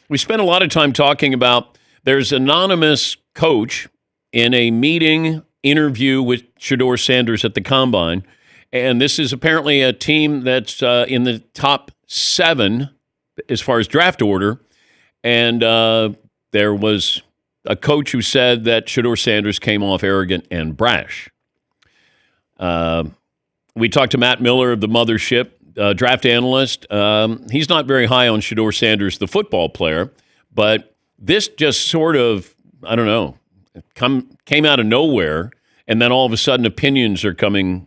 We spent a lot of time talking about there's an anonymous coach in a meeting interview with Shador Sanders at the Combine, and this is apparently a team that's in the top 7 as far as draft order, and there was a coach who said that Shador Sanders came off arrogant and brash. We talked to Matt Miller of the Mothership, draft analyst. He's not very high on Shador Sanders, the football player, but this just sort of, I don't know, came out of nowhere, and then all of a sudden opinions are coming,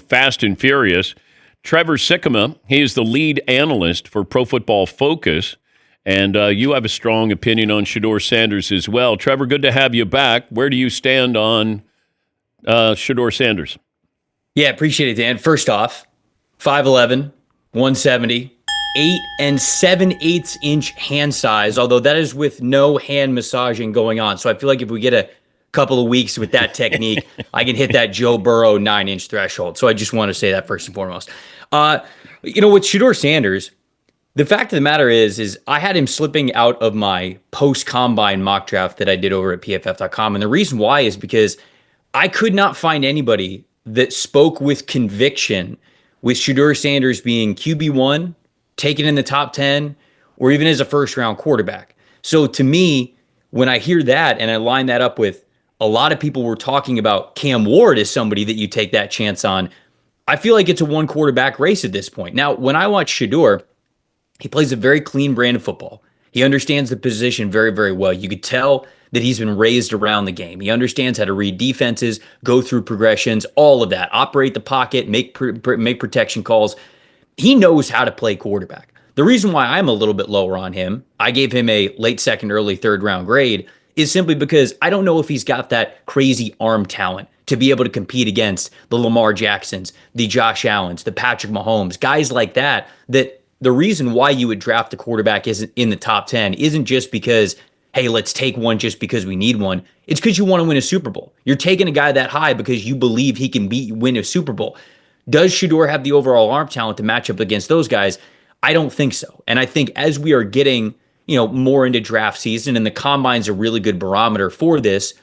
fast and furious. Trevor Sikkema, he is the lead analyst for Pro Football Focus, and you have a strong opinion on Shador Sanders as well. Trevor, good to have you back. Where do you stand on Shador Sanders? Yeah, appreciate it, Dan. First off, 5'11", 170, 8 7/8 inch hand size, although that is with no hand massaging going on. So I feel like if we get a couple of weeks with that technique, I can hit that Joe Burrow 9-inch threshold. So I just want to say that first and foremost. With Shador Sanders, the fact of the matter is I had him slipping out of my post-combine mock draft that I did over at PFF.com. And the reason why is because I could not find anybody that spoke with conviction with Shador Sanders being QB1, taken in the top 10, or even as a first-round quarterback. So to me, when I hear that and I line that up with a lot of people were talking about Cam Ward as somebody that you take that chance on, I feel like it's a one-quarterback race at this point. Now, when I watch Shador, he plays a very clean brand of football. He understands the position very, very well. You could tell that he's been raised around the game. He understands how to read defenses, go through progressions, all of that, operate the pocket, make protection calls. He knows how to play quarterback. The reason why I'm a little bit lower on him, I gave him a late second, early third round grade, is simply because I don't know if he's got that crazy arm talent to be able to compete against the Lamar Jacksons, the Josh Allens, the Patrick Mahomes, guys like that, that the reason why you would draft a quarterback isn't in the top 10 isn't just because, hey, let's take one just because we need one. It's because you want to win a Super Bowl. You're taking a guy that high because you believe he can win a Super Bowl. Does Shador have the overall arm talent to match up against those guys? I don't think so. And I think as we are getting, more into draft season, and the combine's a really good barometer for this,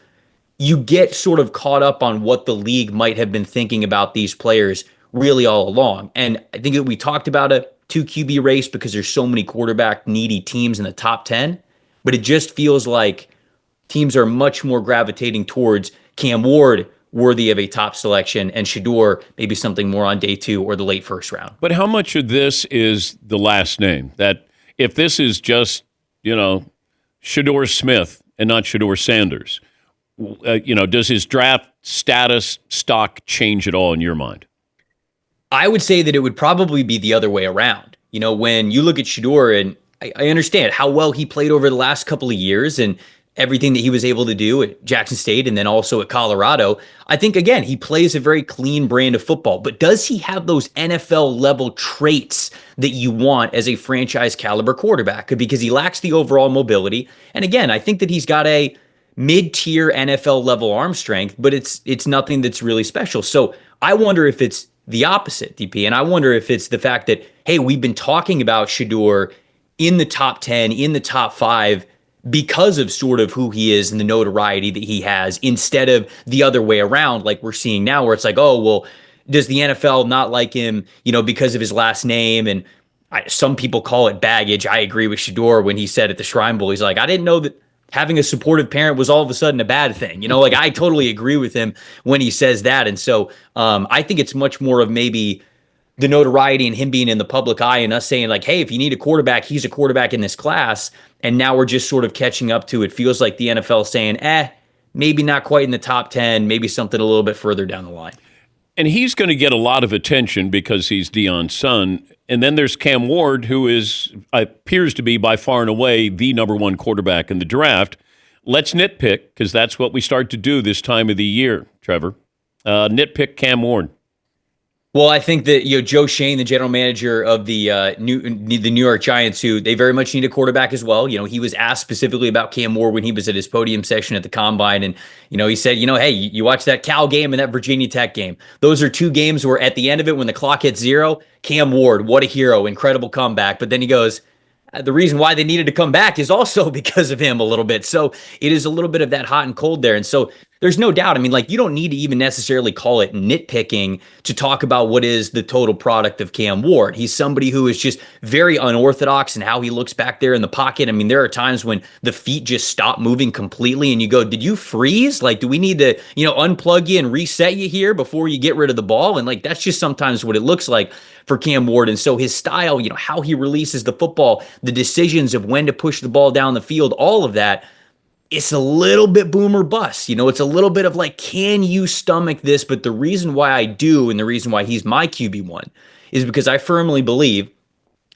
you get sort of caught up on what the league might have been thinking about these players really all along. And I think that we talked about a 2 QB race because there's so many quarterback needy teams in the top 10, but it just feels like teams are much more gravitating towards Cam Ward worthy of a top selection and Shador maybe something more on day 2 or the late first round. But how much of this is the last name? That if this is just, Shador Smith and not Shador Sanders, does his draft status stock change at all in your mind? I would say that it would probably be the other way around. When you look at Shador, and I understand how well he played over the last couple of years and everything that he was able to do at Jackson State and then also at Colorado, I think, again, he plays a very clean brand of football. But does he have those NFL-level traits that you want as a franchise-caliber quarterback? Because he lacks the overall mobility. And again, I think that he's got a mid-tier NFL-level arm strength, but it's nothing that's really special. So I wonder if it's the opposite, DP. And I wonder if it's the fact that, hey, we've been talking about Shador in the top 10, in the top 5, because of sort of who he is and the notoriety that he has, instead of the other way around, like we're seeing now, where it's like, oh, well, does the NFL not like him, because of his last name? And some people call it baggage. I agree with Shador when he said at the Shrine Bowl, he's like, I didn't know that having a supportive parent was all of a sudden a bad thing. I totally agree with him when he says that. And so I think it's much more of maybe the notoriety and him being in the public eye and us saying like, hey, if you need a quarterback, he's a quarterback in this class. And now we're just sort of catching up to it. Feels like the NFL saying, maybe not quite in the top 10, maybe something a little bit further down the line. And he's going to get a lot of attention because he's Deion's son. And then there's Cam Ward, who appears to be by far and away the number 1 quarterback in the draft. Let's nitpick, because that's what we start to do this time of the year, Trevor. Nitpick Cam Ward. Well, I think that Joe Shane, the general manager of the New York Giants, who they very much need a quarterback as well. He was asked specifically about Cam Ward when he was at his podium session at the Combine, and he said, hey, you watch that Cal game and that Virginia Tech game. Those are 2 games where at the end of it, when the clock hits 0, Cam Ward, what a hero, incredible comeback. But then he goes, the reason why they needed to come back is also because of him a little bit. So it is a little bit of that hot and cold there. And so there's no doubt. I mean, like, you don't need to even necessarily call it nitpicking to talk about what is the total product of Cam Ward. He's somebody who is just very unorthodox in how he looks back there in the pocket. I mean, there are times when the feet just stop moving completely and you go, did you freeze? Like, do we need to, unplug you and reset you here before you get rid of the ball? And like, that's just sometimes what it looks like for Cam Ward. And so his style, how he releases the football, the decisions of when to push the ball down the field, all of that, it's a little bit boom or bust. It's a little bit of like, can you stomach this? But the reason why I do, and the reason why he's my QB1, is because I firmly believe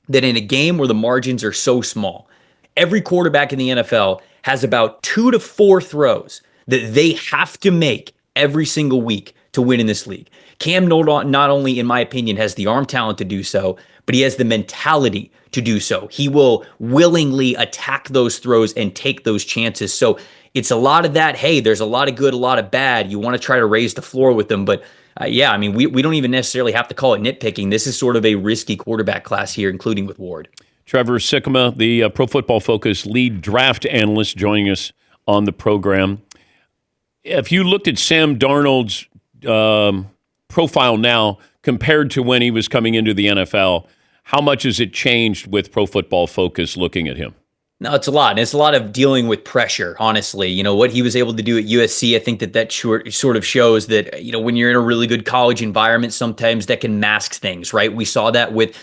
that in a game where the margins are so small, every quarterback in the NFL has about 2 to 4 throws that they have to make every single week to win in this league. Cam not only, in my opinion, has the arm talent to do so, but he has the mentality to do so. He will willingly attack those throws and take those chances. So it's a lot of that. Hey, there's a lot of good, a lot of bad. You want to try to raise the floor with them. But yeah, I mean, we don't even necessarily have to call it nitpicking. This is sort of a risky quarterback class here, including with Ward. Trevor Sikkema, the Pro Football Focus lead draft analyst, joining us on the program. If you looked at Sam Darnold's profile now compared to when he was coming into the NFL, how much has it changed with Pro Football Focus looking at him? No, it's a lot. And it's a lot of dealing with pressure, honestly. What he was able to do at USC, I think that sort of shows that, when you're in a really good college environment, sometimes that can mask things, right? We saw that with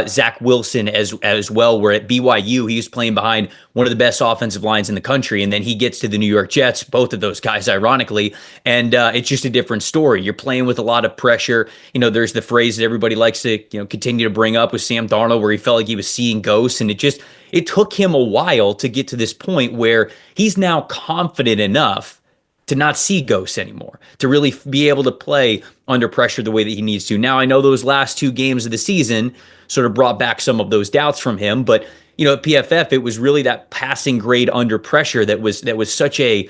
Zach Wilson as well, where at BYU, he was playing behind one of the best offensive lines in the country. And then he gets to the New York Jets, both of those guys, ironically. And it's just a different story. You're playing with a lot of pressure. There's the phrase that everybody likes to, continue to bring up with Sam Darnold, where he felt like he was seeing ghosts. And it took him a while to get to this point where he's now confident enough to not see ghosts anymore, to really be able to play under pressure the way that he needs to. Now, I know those last 2 games of the season sort of brought back some of those doubts from him, but at PFF, it was really that passing grade under pressure that was such a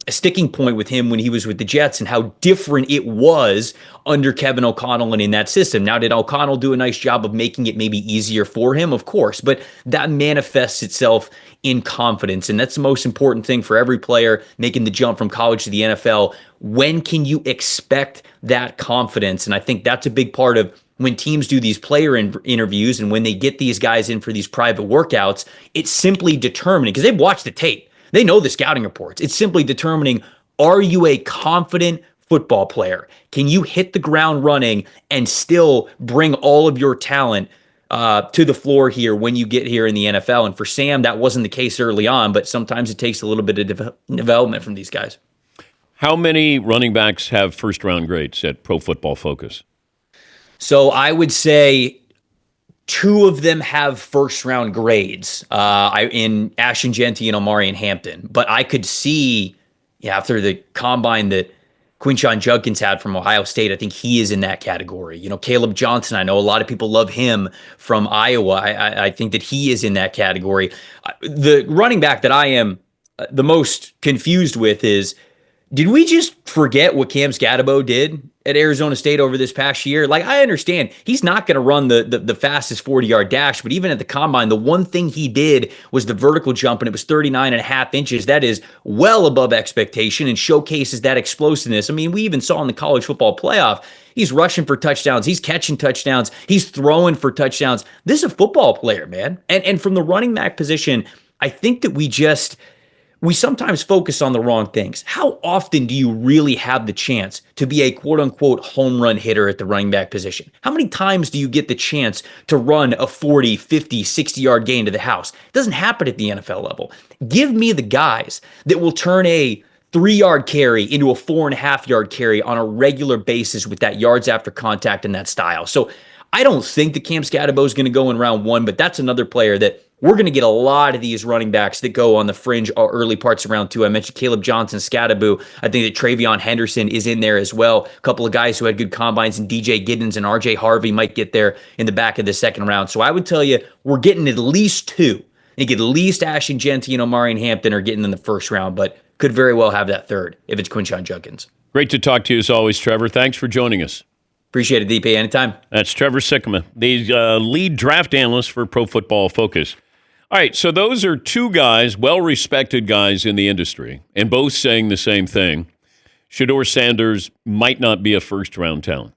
sticking point with him when he was with the Jets, and how different it was under Kevin O'Connell and in that system. Now, did O'Connell do a nice job of making it maybe easier for him? Of course, but that manifests itself in confidence, and that's the most important thing for every player making the jump from college to the NFL. When can you expect that confidence? And I think that's a big part of when teams do these player interviews and when they get these guys in for these private workouts. It's simply determining, because they've watched the tape, they know the scouting reports. It's simply determining, are you a confident football player? Can you hit the ground running and still bring all of your talent to the floor here when you get here in the NFL? And for Sam, that wasn't the case early on, but sometimes it takes a little bit of development from these guys. How many running backs have first-round grades at Pro Football Focus? So I would say 2 of them have first-round grades in Ashton Jeanty and Omari and Hampton. But I could see after the combine that Quinshon Judkins had from Ohio State, I think he is in that category. Caleb Johnson, I know a lot of people love him from Iowa. I think that he is in that category. The running back that I am the most confused with is, did we just forget what Cam Scatabo did at Arizona State over this past year? Like, I understand he's not going to run the fastest 40-yard dash, but even at the combine, the one thing he did was the vertical jump, and it was 39 and a half inches. That is well above expectation and showcases that explosiveness. I mean, we even saw in the college football playoff, he's rushing for touchdowns. He's catching touchdowns. He's throwing for touchdowns. This is a football player, man. And from the running back position, I think that we sometimes focus on the wrong things. How often do you really have the chance to be a quote-unquote home run hitter at the running back position? How many times do you get the chance to run a 40, 50, 60-yard gain to the house? It doesn't happen at the NFL level. Give me the guys that will turn a 3-yard carry into a 4.5-yard carry on a regular basis with that yards after contact and that style. So I don't think that Cam Scatabo is going to go in round 1, but that's another player that we're going to get a lot of these running backs that go on the fringe or early parts of round 2. I mentioned Caleb Johnson, Scatabo. I think that Travion Henderson is in there as well. A couple of guys who had good combines, and DJ Giddens and RJ Harvey might get there in the back of the second round. So I would tell you, we're getting at least 2. I think at least Ashton Jeanty and Omari and Hampton are getting in the first round, but could very well have that third if it's Quinshon Judkins. Great to talk to you as always, Trevor. Thanks for joining us. Appreciate it, DP. Anytime. That's Trevor Sikkema, the lead draft analyst for Pro Football Focus. All right, so those are two guys, well-respected guys in the industry, and both saying the same thing. Shador Sanders might not be a first-round talent.